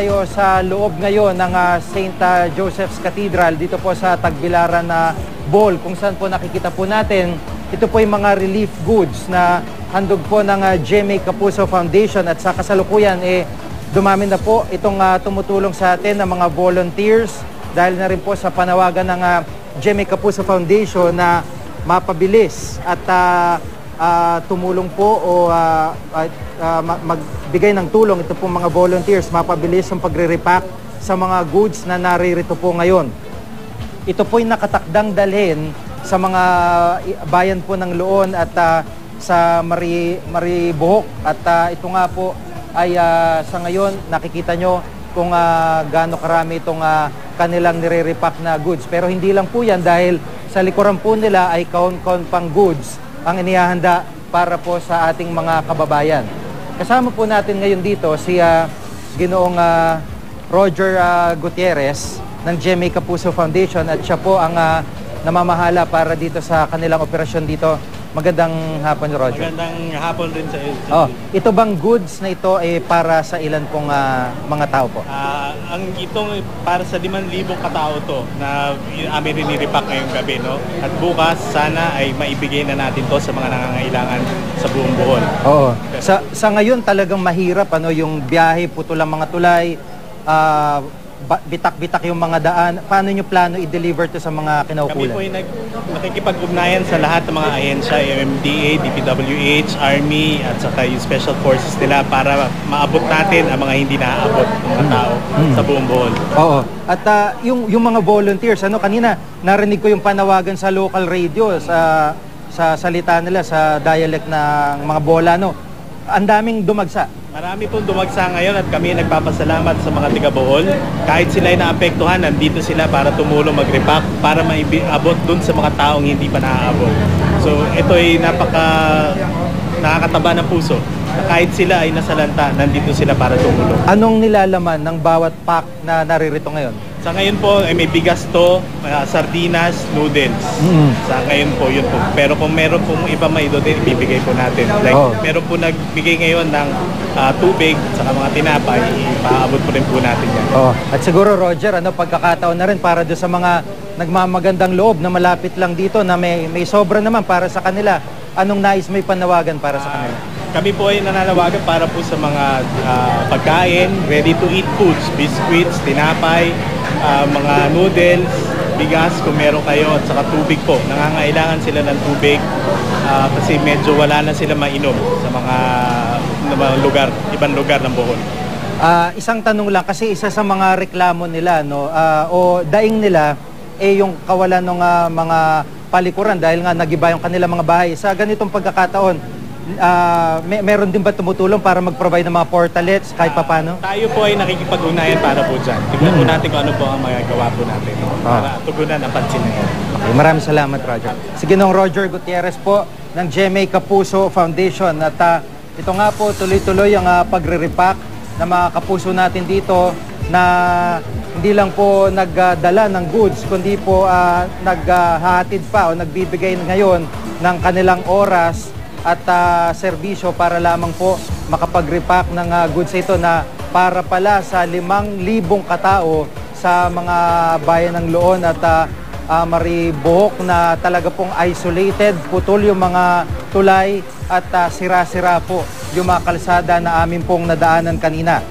tayo sa loob ngayon ng St. Joseph's Cathedral dito po sa Tagbilaran na Bohol, kung saan po nakikita po natin ito po yung mga relief goods na handog po ng GMA Kapuso Foundation, at sa kasalukuyan dumami na po itong tumutulong sa atin ng mga volunteers dahil na rin po sa panawagan ng GMA Kapuso Foundation na mapabilis at tumulong po o magbigay ng tulong ito pong mga volunteers, mapabilis ang pagre-repack sa mga goods na naririto po ngayon. Ito po yung nakatakdang dalhin sa mga bayan po ng Loon at sa Maribohok, at ito nga po ay sa ngayon nakikita nyo kung gaano karami itong kanilang nire-repack na goods. Pero hindi lang po yan, dahil sa likuran po nila ay kaun-kaun pang goods ang inihahanda para po sa ating mga kababayan. Kasama po natin ngayon dito si Ginoong Roger Gutierrez ng GMA Kapuso Foundation, at siya po ang namamahala para dito sa kanilang operasyon dito. Magandang hapon, Roger. Magandang hapon rin sa iyo. Ito bang goods na ito para sa ilan pong mga tao po? Ang itong para sa 5,000 katao to na amin rin-repack ngayong gabi, no? At bukas sana ay maibigay na natin to sa mga nangangailangan sa buong Bohol. Oo. Sa ngayon talagang mahirap yung biyahe, putol ang mga tulay, bitak-bitak yung mga daan. Paano nyo plano i-deliver to sa mga kinaukulan? Kami po ay nakikipag-ugnayan sa lahat ng mga ahensya, MMDA, DPWH, Army, at saka yung Special Forces nila para maabot natin ang mga hindi naaabot ng mga tao sa buong Bohol. Oo. At yung mga volunteers, kanina narinig ko yung panawagan sa local radio, sa salita nila, sa dialect ng mga Bola, ang daming dumagsa. Marami pong dumagsa ngayon at kami nagpapasalamat sa mga tiga-Bohol. Kahit sila ay naapektuhan, nandito sila para tumulong mag-repack, para maiabot dun sa mga taong hindi pa naaabot. So ito ay nakakataba ng puso. Kahit sila ay nasalanta, nandito sila para tumulong. Anong nilalaman ng bawat pack na naririto ngayon? Sa ngayon po, may bigas to, sardinas, noodles. Sa ngayon po, yun po. Pero kung meron pong iba maidotin, ibibigay po natin. Like, meron po nagbigay ngayon ng tubig, saka mga tinapay, ipaabot po rin po natin yan. At siguro, Roger, pagkakataon na rin para doon sa mga nagmamagandang loob na malapit lang dito na may sobra naman para sa kanila. Anong nais may panawagan para sa kanila? Kami po ay nananawagan para po sa mga pagkain, ready-to-eat foods, biscuits, tinapay, mga noodles, bigas kung meron kayo, at saka tubig po. Nangangailangan sila ng tubig kasi medyo wala na sila mainom sa mga lugar, ibang lugar ng Bohol. Isang tanong lang, kasi isa sa mga reklamo nila o daing nila yung kawalan ng mga palikuran dahil nga nagiba yung kanilang mga bahay. Sa ganitong pagkakataon, meron din ba tumutulong para mag-provide ng mga portalets kahit papano? Tayo po ay nakikipag-ugnayan para po dyan. Tignan po natin kung ano po ang magagawa po natin para tugunan ang pansin na yan. Okay, maraming salamat, Roger. Sige, nung Roger Gutierrez po ng GMA Kapuso Foundation. At ito nga po, tuloy-tuloy ang pagre-repack ng mga kapuso natin dito na hindi lang po nagdala ng goods, kundi po naghahatid pa o nagbibigay ngayon ng kanilang oras at serbisyo para lamang po makapag-repack ng goods ito na para pala sa 5,000 katao sa mga bayan ng Loon at Maribohok na talaga pong isolated, putol yung mga tulay at sira-sira po yung mga kalsada na amin pong nadaanan kanina.